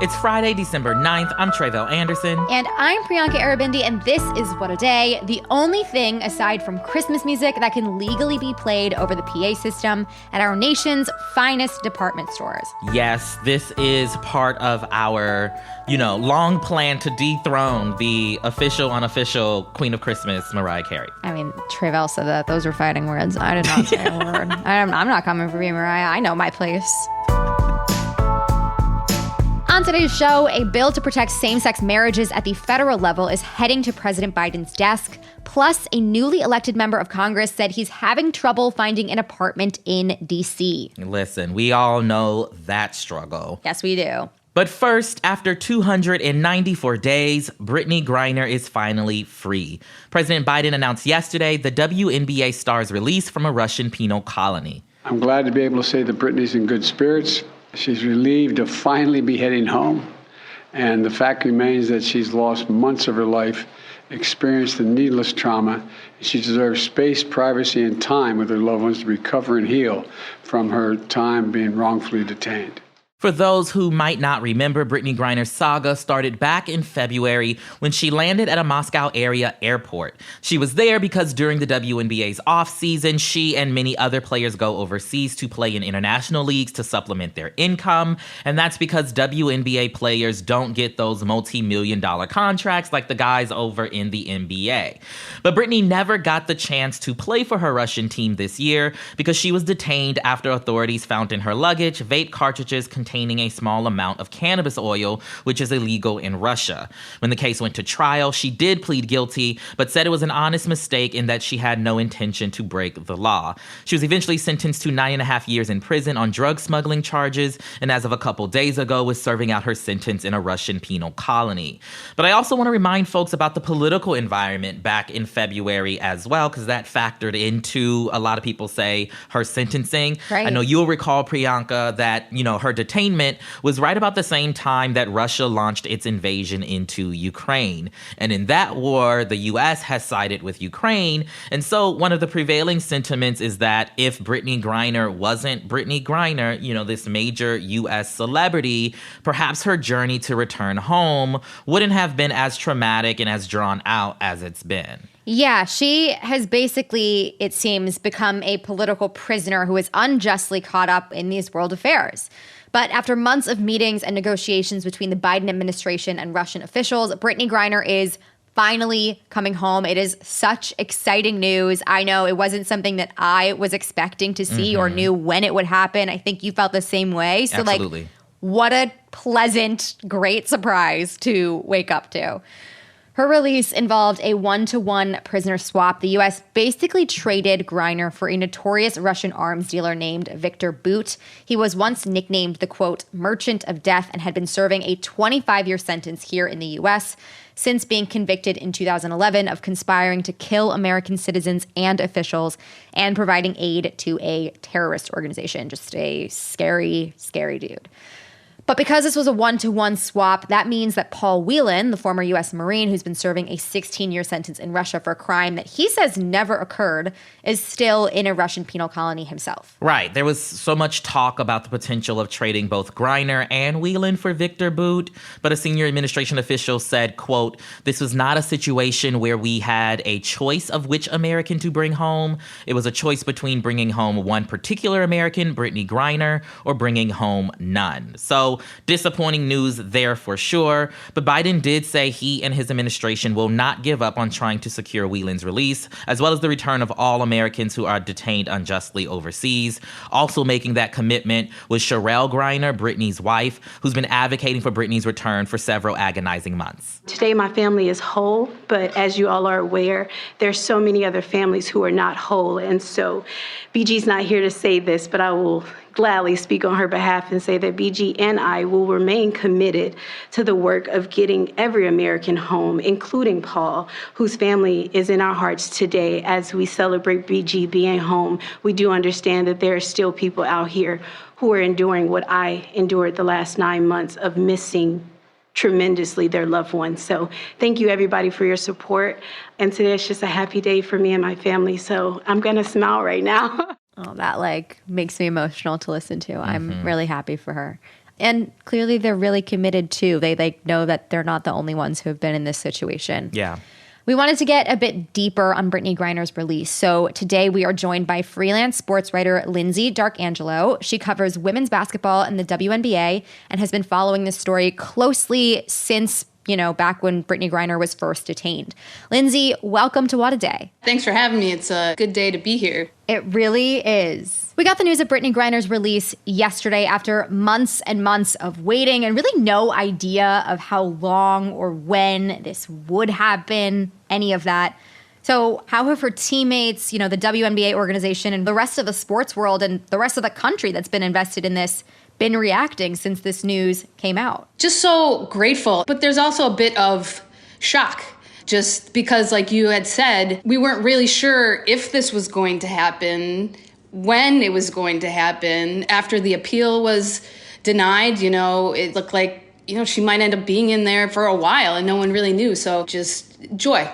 It's Friday, December 9th. I'm Tre'vell Anderson. And I'm Priyanka Arabindi, and this is What a Day, the only thing aside from Christmas music that can legally be played over the PA system at our nation's finest department stores. Yes, this is part of our, long plan to dethrone the official, unofficial Queen of Christmas, Mariah Carey. I mean, Tre'vell said that. Those are fighting words. I did not say a word. I'm not coming for you, Mariah. I know my place. On today's show, a bill to protect same-sex marriages at the federal level is heading to President Biden's desk. Plus, a newly elected member of Congress said he's having trouble finding an apartment in D.C. Listen, we all know that struggle. Yes, we do. But first, after 294 days, Brittney Griner is finally free. President Biden announced yesterday the WNBA star's release from a Russian penal colony. I'm glad to be able to say that Brittney's in good spirits. She's relieved to finally be heading home. And the fact remains that she's lost months of her life, experienced the needless trauma, and she deserves space, privacy, and time with her loved ones to recover and heal from her time being wrongfully detained. For those who might not remember, Brittney Griner's saga started back in February when she landed at a Moscow area airport. She was there because during the WNBA's off-season, she and many other players go overseas to play in international leagues to supplement their income. And that's because WNBA players don't get those multi-million-dollar contracts like the guys over in the NBA. But Brittney never got the chance to play for her Russian team this year because she was detained after authorities found in her luggage vape cartridges containing a small amount of cannabis oil, which is illegal in Russia. When the case went to trial, she did plead guilty, but said it was an honest mistake in that she had no intention to break the law. She was eventually sentenced to 9.5 years in prison on drug smuggling charges, and as of a couple days ago, was serving out her sentence in a Russian penal colony. But I also want to remind folks about the political environment back in February as well, because that factored into, a lot of people say, her sentencing. Right. I know you'll recall, Priyanka, that, her detainment was right about the same time that Russia launched its invasion into Ukraine. And in that war, the U.S. has sided with Ukraine. And so one of the prevailing sentiments is that if Brittney Griner wasn't Brittney Griner, this major U.S. celebrity, perhaps her journey to return home wouldn't have been as traumatic and as drawn out as it's been. Yeah, she has basically, it seems, become a political prisoner who is unjustly caught up in these world affairs. But after months of meetings and negotiations between the Biden administration and Russian officials, Brittney Griner is finally coming home. It is such exciting news. I know it wasn't something that I was expecting to see or knew when it would happen. I think you felt the same way. So Absolutely. What a pleasant, great surprise to wake up to. Her release involved a one-to-one prisoner swap. The U.S. basically traded Griner for a notorious Russian arms dealer named Viktor Bout. He was once nicknamed the, quote, merchant of death and had been serving a 25-year sentence here in the U.S. since being convicted in 2011 of conspiring to kill American citizens and officials and providing aid to a terrorist organization. Just a scary, scary dude. But because this was a one-to-one swap, that means that Paul Whelan, the former U.S. Marine who's been serving a 16-year sentence in Russia for a crime that he says never occurred, is still in a Russian penal colony himself. Right. There was so much talk about the potential of trading both Griner and Whelan for Viktor Bout, but a senior administration official said, quote, this was not a situation where we had a choice of which American to bring home. It was a choice between bringing home one particular American, Brittney Griner, or bringing home none. So disappointing news there for sure. But Biden did say he and his administration will not give up on trying to secure Whelan's release, as well as the return of all Americans who are detained unjustly overseas. Also making that commitment was Sherelle Griner, Brittney's wife, who's been advocating for Brittney's return for several agonizing months. Today, my family is whole, but as you all are aware, there's so many other families who are not whole. And so BG's not here to say this, but I will gladly speak on her behalf and say that BG and I will remain committed to the work of getting every American home, including Paul, whose family is in our hearts today. As we celebrate BG being home, we do understand that there are still people out here who are enduring what I endured the last 9 months of missing tremendously their loved ones. So thank you everybody for your support. And today is just a happy day for me and my family. So I'm gonna smile right now. Oh, that makes me emotional to listen to. I'm really happy for her. And clearly they're really committed too. They know that they're not the only ones who have been in this situation. Yeah. We wanted to get a bit deeper on Brittney Griner's release. So today we are joined by freelance sports writer Lindsay Darkangelo. She covers women's basketball and the WNBA and has been following this story closely since, back when Brittney Griner was first detained. Lindsay, welcome to What a Day. Thanks for having me. It's a good day to be here. It really is. We got the news of Brittney Griner's release yesterday after months and months of waiting and really no idea of how long or when this would happen, any of that. So how have her teammates, the WNBA organization and the rest of the sports world and the rest of the country that's been invested in this been reacting since this news came out? Just so grateful, but there's also a bit of shock. Just because, like you had said, we weren't really sure if this was going to happen, when it was going to happen. After the appeal was denied, it looked like, she might end up being in there for a while and no one really knew. So just joy,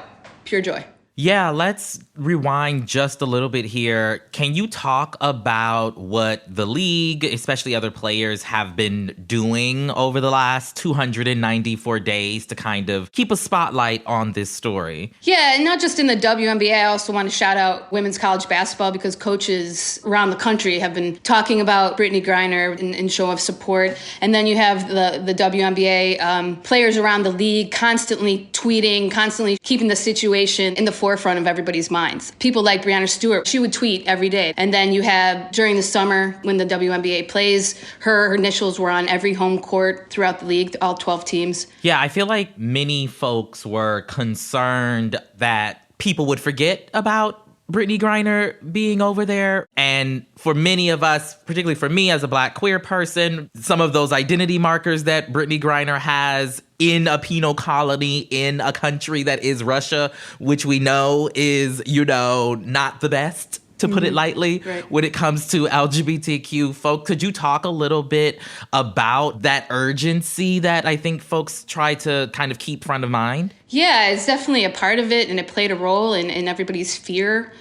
pure joy. Yeah, let's rewind just a little bit here. Can you talk about what the league, especially other players, have been doing over the last 294 days to kind of keep a spotlight on this story? Yeah, and not just in the WNBA. I also want to shout out women's college basketball because coaches around the country have been talking about Brittney Griner in show of support. And then you have the WNBA players around the league constantly tweeting, constantly keeping the situation in the forefront of everybody's minds. People like Breanna Stewart, she would tweet every day. And then you have during the summer when the WNBA plays, her initials were on every home court throughout the league, all 12 teams. Yeah, I feel like many folks were concerned that people would forget about Brittney Griner being over there. And for many of us, particularly for me as a Black queer person, some of those identity markers that Brittney Griner has in a penal colony in a country that is Russia, which we know is, not the best, to put it lightly, right, when it comes to LGBTQ folks. Could you talk a little bit about that urgency that I think folks try to kind of keep front of mind? Yeah, it's definitely a part of it, and it played a role in everybody's fear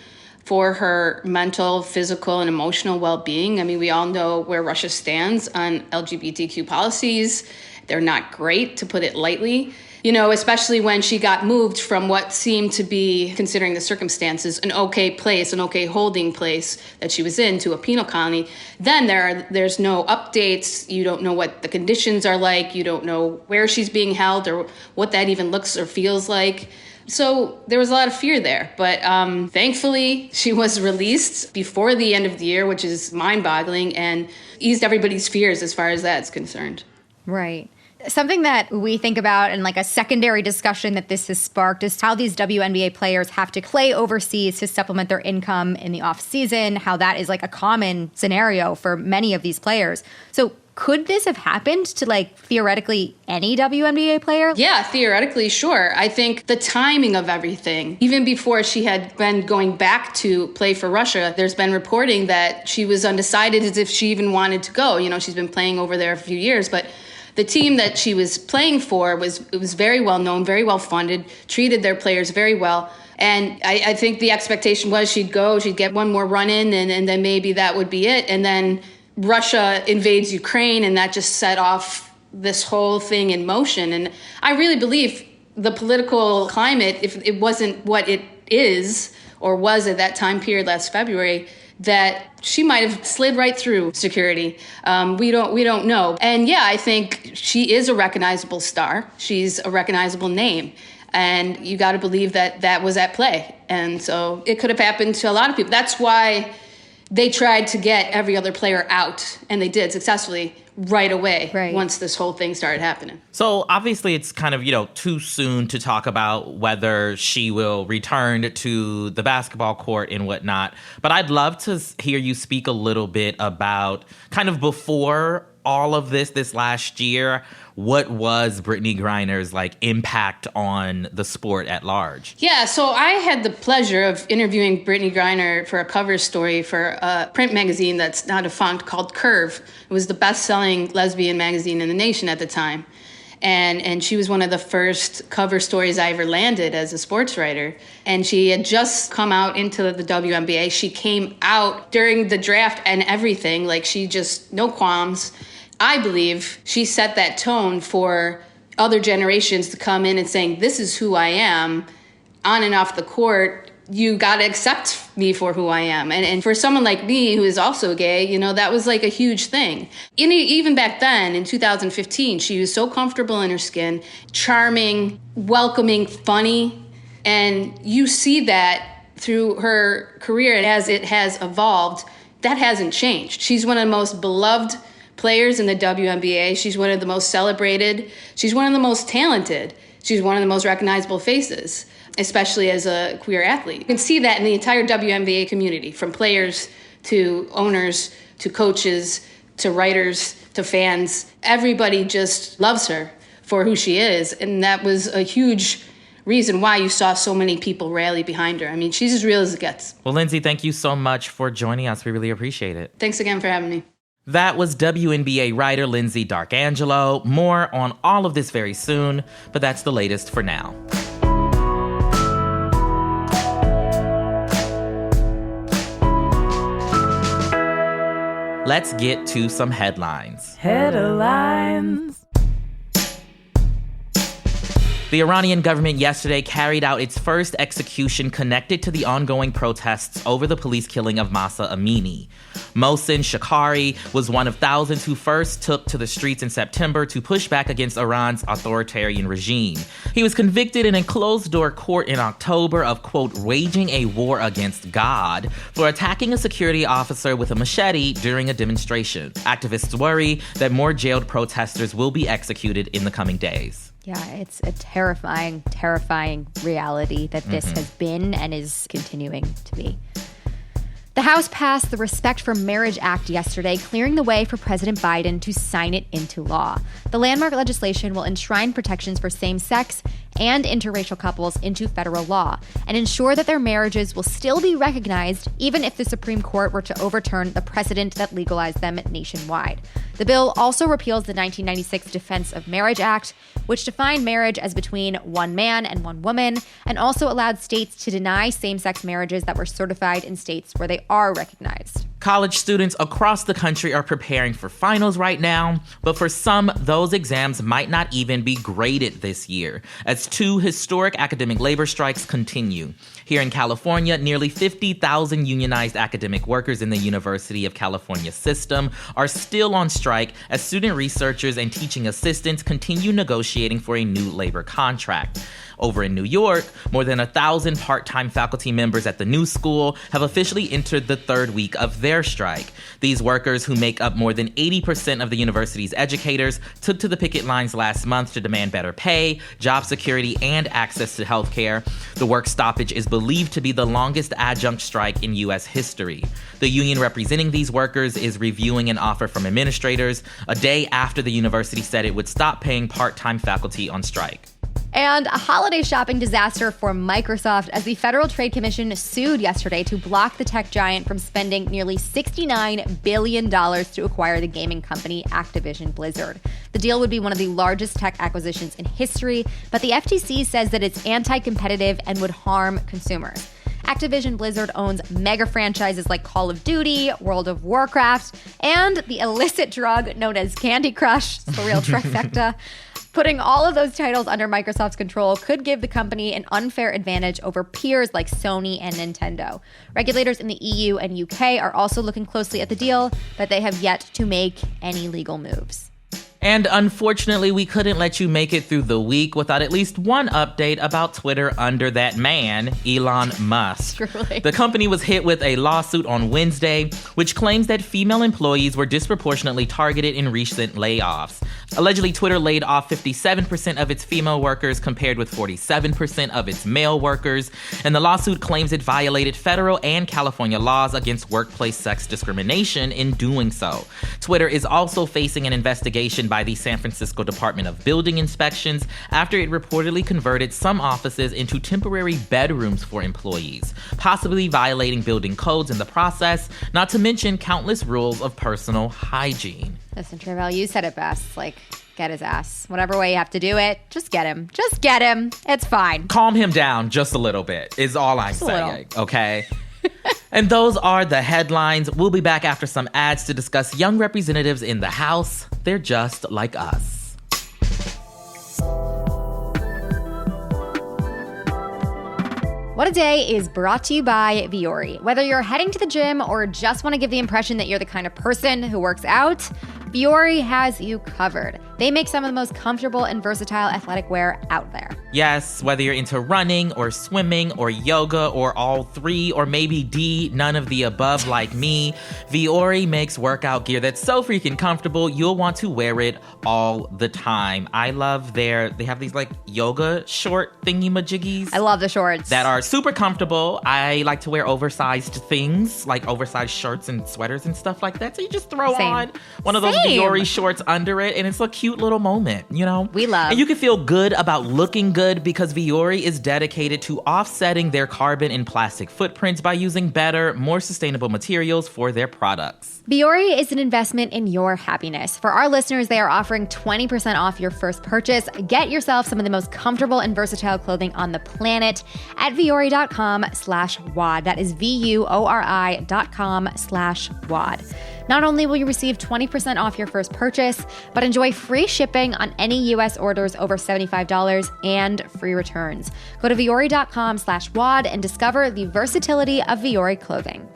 for her mental, physical, and emotional well-being. I mean, we all know where Russia stands on LGBTQ policies. They're not great, to put it lightly. Especially when she got moved from what seemed to be, considering the circumstances, an okay place, an okay holding place that she was in, to a penal colony. Then there's no updates. You don't know what the conditions are like. You don't know where she's being held or what that even looks or feels like. So there was a lot of fear there. But thankfully, she was released before the end of the year, which is mind-boggling, and eased everybody's fears as far as that's concerned. Right. Something that we think about and like a secondary discussion that this has sparked is how these WNBA players have to play overseas to supplement their income in the off season, how that is like a common scenario for many of these players. So could this have happened to theoretically any WNBA player? Yeah, theoretically, sure. I think the timing of everything, even before she had been going back to play for Russia, there's been reporting that she was undecided as if she even wanted to go. She's been playing over there a few years, but the team that she was playing for was very well known, very well funded, treated their players very well. And I think the expectation was she'd go, she'd get one more run in, and then maybe that would be it. And then Russia invades Ukraine, and that just set off this whole thing in motion. And I really believe the political climate, if it wasn't what it is or was at that time period last February, that she might have slid right through security. We don't know. And yeah, I think she is a recognizable star. She's a recognizable name. And you got to believe that that was at play. And so it could have happened to a lot of people. That's why they tried to get every other player out, and they did successfully right away once this whole thing started happening. So obviously it's kind of, too soon to talk about whether she will return to the basketball court and whatnot. But I'd love to hear you speak a little bit about kind of before all of this last year, what was Brittney Griner's impact on the sport at large? Yeah, so I had the pleasure of interviewing Brittney Griner for a cover story for a print magazine that's now defunct called Curve. It was the best-selling lesbian magazine in the nation at the time. And she was one of the first cover stories I ever landed as a sports writer. And she had just come out into the WNBA. She came out during the draft and everything. She just, no qualms. I believe she set that tone for other generations to come in and saying, this is who I am, on and off the court. You got to accept me for who I am. And for someone like me, who is also gay, you know, that was like a huge thing. Even back then, in 2015, she was so comfortable in her skin, charming, welcoming, funny. And you see that through her career, and as it has evolved, that hasn't changed. She's one of the most beloved players in the WNBA. She's one of the most celebrated. She's one of the most talented. She's one of the most recognizable faces, especially as a queer athlete. You can see that in the entire WNBA community, from players to owners to coaches to writers to fans. Everybody just loves her for who she is, and that was a huge reason why you saw so many people rally behind her. I mean, she's as real as it gets. Well, Lindsay, thank you so much for joining us. We really appreciate it. Thanks again for having me. That was WNBA writer Lindsay Darkangelo. More on all of this very soon, but that's the latest for now. Let's get to some headlines. Headlines. The Iranian government yesterday carried out its first execution connected to the ongoing protests over the police killing of Mahsa Amini. Mohsen Shakari was one of thousands who first took to the streets in September to push back against Iran's authoritarian regime. He was convicted in a closed-door court in October of, quote, waging a war against God for attacking a security officer with a machete during a demonstration. Activists worry that more jailed protesters will be executed in the coming days. Yeah, it's a terrifying, terrifying reality that this has been and is continuing to be. The House passed the Respect for Marriage Act yesterday, clearing the way for President Biden to sign it into law. The landmark legislation will enshrine protections for same-sex and interracial couples into federal law and ensure that their marriages will still be recognized even if the Supreme Court were to overturn the precedent that legalized them nationwide. The bill also repeals the 1996 Defense of Marriage Act, which defined marriage as between one man and one woman, and also allowed states to deny same-sex marriages that were certified in states where they are recognized. College students across the country are preparing for finals right now, but for some, those exams might not even be graded this year, as two historic academic labor strikes continue. Here in California, nearly 50,000 unionized academic workers in the University of California system are still on strike as student researchers and teaching assistants continue negotiating for a new labor contract. Over in New York, more than 1,000 part-time faculty members at the new school have officially entered the third week of their strike. These workers, who make up more than 80% of the university's educators, took to the picket lines last month to demand better pay, job security, and access to health care. The work stoppage is believed to be the longest adjunct strike in U.S. history. The union representing these workers is reviewing an offer from administrators a day after the university said it would stop paying part-time faculty on strike. And a holiday shopping disaster for Microsoft as the Federal Trade Commission sued yesterday to block the tech giant from spending nearly $69 billion to acquire the gaming company Activision Blizzard. The deal would be one of the largest tech acquisitions in history, but the FTC says that it's anti-competitive and would harm consumers. Activision Blizzard owns mega franchises like Call of Duty, World of Warcraft, and the illicit drug known as Candy Crush. It's the real trifecta. Putting all of those titles under Microsoft's control could give the company an unfair advantage over peers like Sony and Nintendo. Regulators in the EU and UK are also looking closely at the deal, but they have yet to make any legal moves. And unfortunately, we couldn't let you make it through the week without at least one update about Twitter under that man, Elon Musk. Truly. The company was hit with a lawsuit on Wednesday, which claims that female employees were disproportionately targeted in recent layoffs. Allegedly, Twitter laid off 57% of its female workers compared with 47% of its male workers, and the lawsuit claims it violated federal and California laws against workplace sex discrimination in doing so. Twitter is also facing an investigation by the San Francisco Department of Building Inspections after it reportedly converted some offices into temporary bedrooms for employees, possibly violating building codes in the process, not to mention countless rules of personal hygiene. Listen, Trevel, you said it best. Like, get his ass. Whatever way you have to do it, just get him. Just get him. It's fine. Calm him down just a little bit is all I'm saying, okay? And those are the headlines. We'll be back after some ads to discuss young representatives in the House. They're just like us. What a Day is brought to you by Vuori. Whether you're heading to the gym or just want to give the impression that you're the kind of person who works out, Vuori has you covered. They make some of the most comfortable and versatile athletic wear out there. Yes, whether you're into running or swimming or yoga or all three or maybe D, none of the above like me, Vuori makes workout gear that's so freaking comfortable you'll want to wear it all the time. I love they have these like yoga short thingy-majiggies. I love the shorts. That are super comfortable. I like to wear oversized things, like oversized shirts and sweaters and stuff like that. So you just throw on one of those Vuori shorts under it and it's a cute little moment, you know? We love. And you can feel good about looking good because Vuori is dedicated to offsetting their carbon and plastic footprints by using better, more sustainable materials for their products. Vuori is an investment in your happiness. For our listeners, they are offering 20% off your first purchase. Get yourself some of the most comfortable and versatile clothing on the planet at vuori.com/WOD. That is VUORI.com/WOD. Not only will you receive 20% off your first purchase, but enjoy free shipping on any U.S. orders over $75 and free returns. Go to vuori.com/WOD and discover the versatility of Vuori clothing.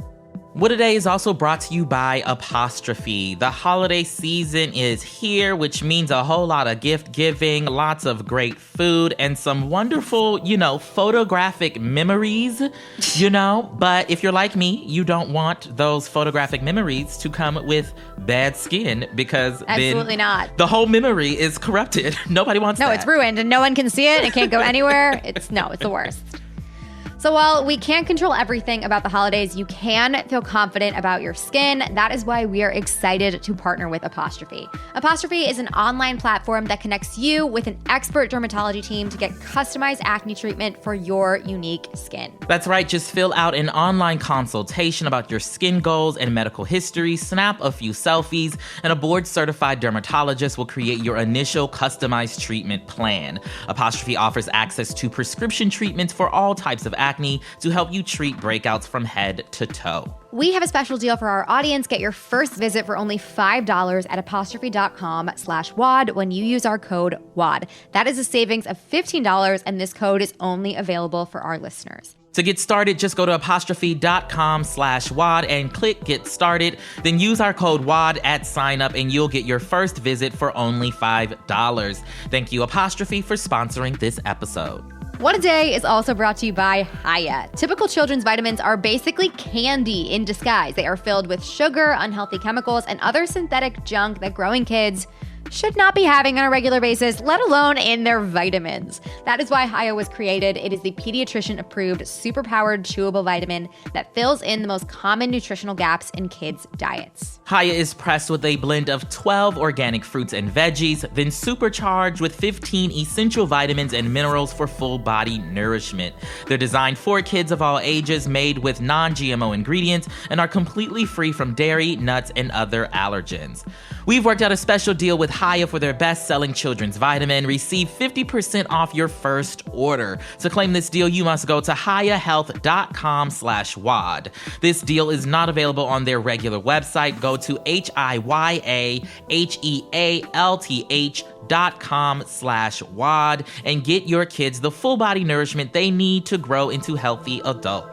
What A Day is also brought to you by Apostrophe. The holiday season is here, which means a whole lot of gift giving, lots of great food, and some wonderful, photographic memories, But if you're like me, you don't want those photographic memories to come with bad skin because Absolutely not. The whole memory is corrupted. Nobody wants that. No, it's ruined and no one can see it. It can't go anywhere. It's the worst. So while we can't control everything about the holidays, you can feel confident about your skin. That is why we are excited to partner with Apostrophe. Apostrophe is an online platform that connects you with an expert dermatology team to get customized acne treatment for your unique skin. That's right. Just fill out an online consultation about your skin goals and medical history, snap a few selfies, and a board-certified dermatologist will create your initial customized treatment plan. Apostrophe offers access to prescription treatments for all types of acne to help you treat breakouts from head to toe. We have a special deal for our audience. Get your first visit for only $5 at apostrophe.com/WOD when you use our code WOD. That is a savings of $15, and this code is only available for our listeners. To get started, just go to apostrophe.com/WOD and click Get Started. Then use our code WOD at sign up and you'll get your first visit for only $5. Thank you, Apostrophe, for sponsoring this episode. What A Day is also brought to you by Hiya. Typical children's vitamins are basically candy in disguise. They are filled with sugar, unhealthy chemicals, and other synthetic junk that growing kids should not be having on a regular basis, let alone in their vitamins. That is why Hiya was created. It is the pediatrician-approved, super-powered chewable vitamin that fills in the most common nutritional gaps in kids' diets. Hiya is pressed with a blend of 12 organic fruits and veggies, then supercharged with 15 essential vitamins and minerals for full-body nourishment. They're designed for kids of all ages, made with non-GMO ingredients, and are completely free from dairy, nuts, and other allergens. We've worked out a special deal with Hiya for their best-selling children's vitamin. Receive 50% off your first order. To claim this deal, you must go to hiyahealth.com/WOD. This deal is not available on their regular website. Go to hiyahealth.com/WOD and get your kids the full body nourishment they need to grow into healthy adults.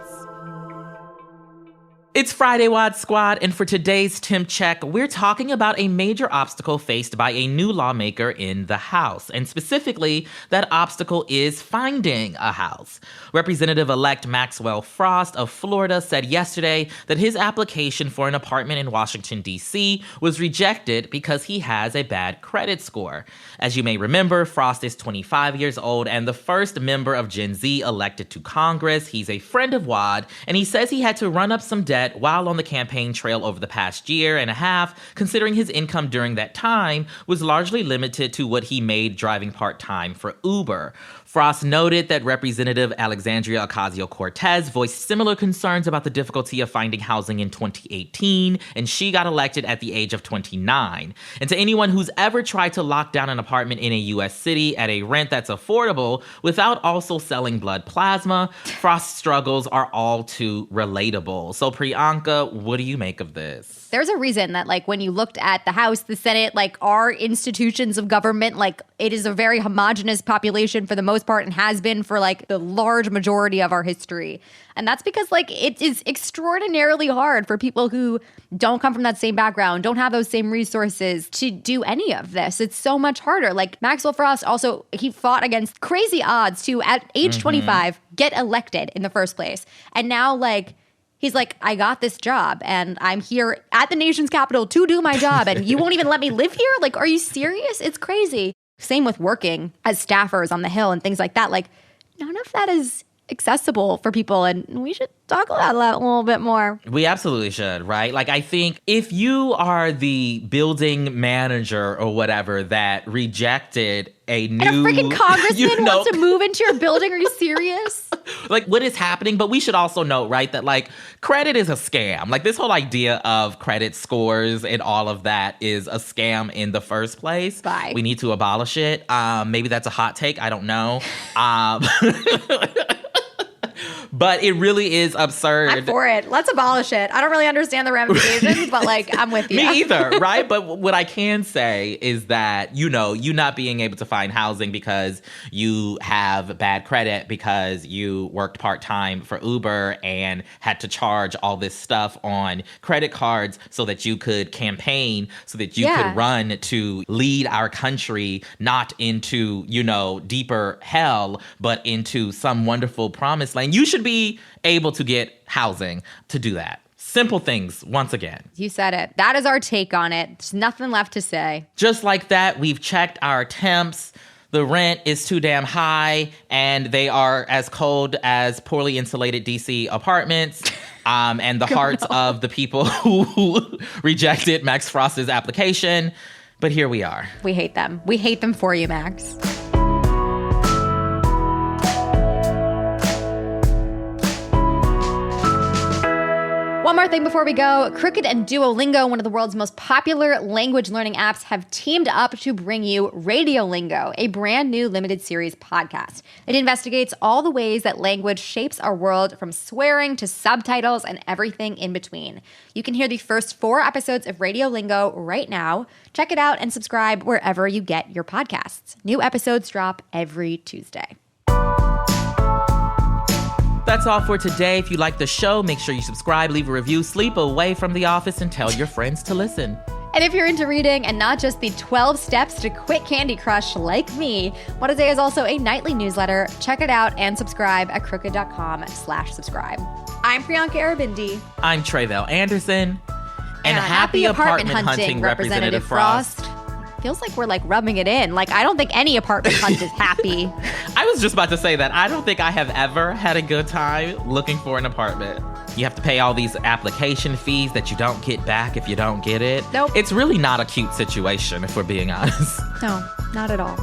It's Friday, WOD Squad, and for today's Temp Check, we're talking about a major obstacle faced by a new lawmaker in the House, and specifically, that obstacle is finding a house. Representative-elect Maxwell Frost of Florida said yesterday that his application for an apartment in Washington, D.C. was rejected because he has a bad credit score. As you may remember, Frost is 25 years old and the first member of Gen Z elected to Congress. He's a friend of WOD, and he says he had to run up some debt while on the campaign trail over the past year and a half, considering his income during that time was largely limited to what he made driving part-time for Uber. Frost noted that Representative Alexandria Ocasio-Cortez voiced similar concerns about the difficulty of finding housing in 2018, and she got elected at the age of 29. And to anyone who's ever tried to lock down an apartment in a U.S. city at a rent that's affordable without also selling blood plasma, Frost's struggles are all too relatable. So Priyanka, what do you make of this? There's a reason that, like, when you looked at the House, the Senate, like, our institutions of government, like, it is a very homogenous population for the most part and has been for, like, the large majority of our history. And that's because, like, it is extraordinarily hard for people who don't come from that same background, don't have those same resources to do any of this. It's so much harder. Like, Maxwell Frost also, he fought against crazy odds to, at age 25, get elected in the first place. And now, like, he's like, I got this job and I'm here at the nation's capital to do my job and you won't even let me live here? Like, are you serious? It's crazy. Same with working as staffers on the Hill and things like that. Like, none of that is accessible for people, and we should talk about that a little bit more. We absolutely should, right? Like, I think if you are the building manager or whatever that rejected a new... And a freaking congressman wants to move into your building? Are you serious? Like, what is happening? But we should also note, right, that, like, credit is a scam. Like, this whole idea of credit scores and all of that is a scam in the first place. Bye. We need to abolish it. Maybe that's a hot take. I don't know. But it really is absurd. I'm for it. Let's abolish it. I don't really understand the ramifications, but, like, I'm with you. Me either, right? But what I can say is that, you know, you not being able to find housing because you have bad credit, because you worked part-time for Uber and had to charge all this stuff on credit cards so that you could campaign, so that you could run to lead our country not into, you know, deeper hell, but into some wonderful promised land. You should be able to get housing to do that. Simple things, once again. You said it. That is our take on it. There's nothing left to say. Just like that, we've checked our temps. The rent is too damn high, and they are as cold as poorly insulated DC apartments. And the hearts of the people who rejected Max Frost's application. But here we are. We hate them. We hate them for you, Max. One more thing before we go. Crooked and Duolingo, one of the world's most popular language learning apps, have teamed up to bring you Radiolingo, a brand new limited series podcast. It investigates all the ways that language shapes our world, from swearing to subtitles and everything in between. You can hear the first 4 episodes of Radiolingo right now. Check it out and subscribe wherever you get your podcasts. New episodes drop every Tuesday. That's all for today. If you like the show, make sure you subscribe, leave a review, sleep away from the office, and tell your friends to listen. And if you're into reading and not just the 12 steps to quit Candy Crush like me, What a Day is also a nightly newsletter. Check it out and subscribe at crooked.com/subscribe. I'm Priyanka Arabindi. I'm Tre'vell Anderson. And happy apartment hunting, Representative Frost. Feels like we're, like, rubbing it in. Like, I don't think any apartment hunt is happy. I was just about to say that. I don't think I have ever had a good time looking for an apartment. You have to pay all these application fees that you don't get back if you don't get it. Nope. It's really not a cute situation, if we're being honest. No, not at all.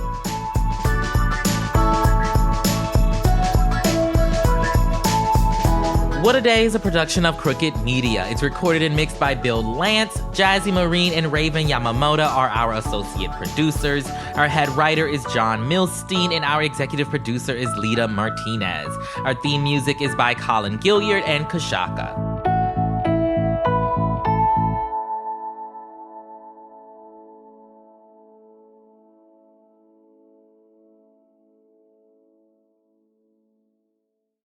What a Day is a production of Crooked Media. It's recorded and mixed by Bill Lance. Jazzy Marine and Raven Yamamoto are our associate producers. Our head writer is John Milstein, and our executive producer is Lita Martinez. Our theme music is by Colin Gilliard and Kashaka.